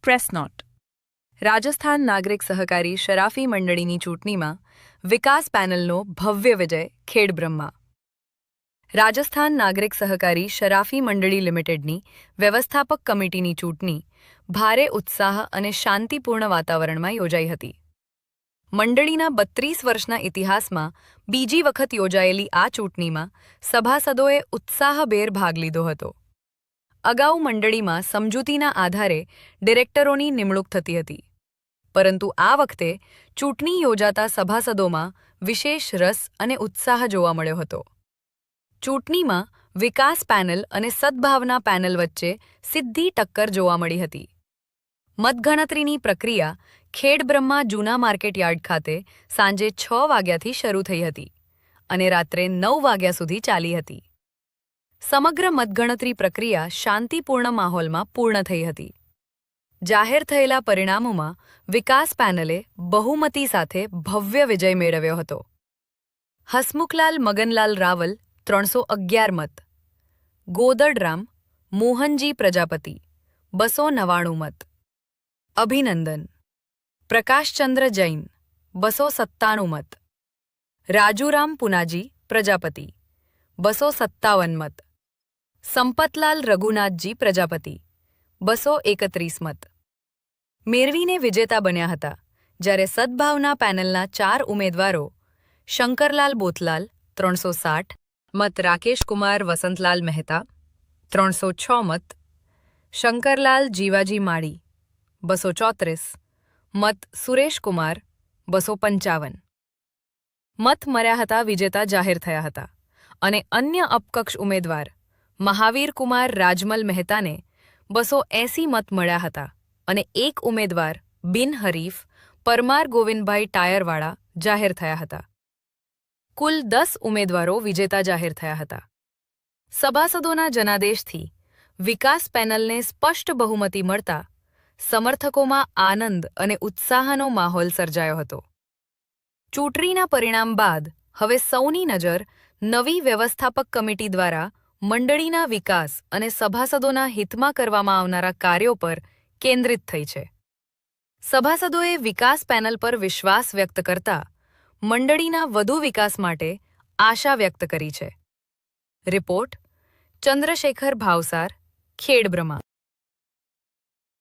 Press not. Rajasthan નાગરિક સહકારી શરાફી મંડળીની ચૂંટણીમાં વિકાસ પેનલનો ભવ્ય વિજય ખેડબ્રહ્મા. રાજસ્થાન નાગરિક સહકારી શરાફી મંડળી લિમિટેડની વ્યવસ્થાપક કમિટીની ચૂંટણી ભારે ઉત્સાહ અને શાંતિપૂર્ણ વાતાવરણમાં યોજાઈ હતી. મંડળીના 32 વર્ષના ઇતિહાસમાં બીજી વખત યોજાયેલી આ ચૂંટણીમાં સભાસદોએ ઉત્સાહભેર ભાગ લીધો હતો. અગાઉ મંડળીમાં સમજૂતીના આધારે ડિરેક્ટરોની નિમણૂક થતી હતી, પરંતુ આ વખતે ચૂંટણી યોજાતા સભાસદોમાં વિશેષ રસ અને ઉત્સાહ જોવા મળ્યો હતો. ચૂંટણીમાં વિકાસ પેનલ અને સદ્ભાવના પેનલ વચ્ચે સીધી ટક્કર જોવા મળી હતી. મતગણતરીની પ્રક્રિયા ખેડબ્રહ્મા જૂના માર્કેટ યાર્ડ ખાતે સાંજે 6 વાગ્યાથી શરૂ થઈ હતી અને રાત્રે 9 વાગ્યા સુધી ચાલી હતી. સમગ્ર મતગણતરી પ્રક્રિયા શાંતિપૂર્ણ માહોલમાં પૂર્ણ થઈ હતી. જાહેર થયેલા પરિણામોમાં વિકાસ પેનલે બહુમતી સાથે ભવ્ય વિજય મેળવ્યો હતો. હસમુખલાલ મગનલાલ રાવલ 311 મત, ગોદડરામ મોહનજી પ્રજાપતિ 299 મત, અભિનંદન પ્રકાશચંદ્ર જૈન 297 મત, રાજુરામ પુનાજી પ્રજાપતિ 257 મત, સંપતલાલ રઘુનાથજી પ્રજાપતિ 231 મત મેળવીને વિજેતા બન્યા હતા. જ્યારે સદ્ભાવના પેનલના 4 ઉમેદવારો શંકરલાલ બોથલાલ 360 મત, રાકેશકુમાર વસંતલાલ મહેતા 306 મત, શંકરલાલ જીવાજી માળી 234 મત, સુરેશકુમાર 255 મત મળ્યા હતા વિજેતા જાહેર થયા હતા અને અન્ય અપક્ષ ઉમેદવાર મહાવીરકુમાર રાજમલ મહેતાને 280 મત મળ્યા હતા અને એક ઉમેદવાર બિનહરીફ પરમાર ગોવિંદભાઈ ટાયરવાળા જાહેર થયા હતા. કુલ 10 ઉમેદવારો વિજેતા જાહેર થયા હતા. સભાસદોના જનાદેશથી વિકાસ પેનલને સ્પષ્ટ બહુમતી મળતા સમર્થકોમાં આનંદ અને ઉત્સાહનો માહોલ સર્જાયો હતો. ચૂંટણીના પરિણામ બાદ હવે સૌની નજર નવી વ્યવસ્થાપક કમિટી દ્વારા મંડળીના વિકાસ અને સભાસદોના હિતમાં કરવામાં આવનારા કાર્યો પર કેન્દ્રિત થઈ છે. સભાસદોએ વિકાસ પેનલ પર વિશ્વાસ વ્યક્ત કરતા મંડળીના વધુ વિકાસ માટે આશા વ્યક્ત કરી છે. રિપોર્ટ ચંદ્રશેખર ભાવસાર, ખેડબ્રહ્મા.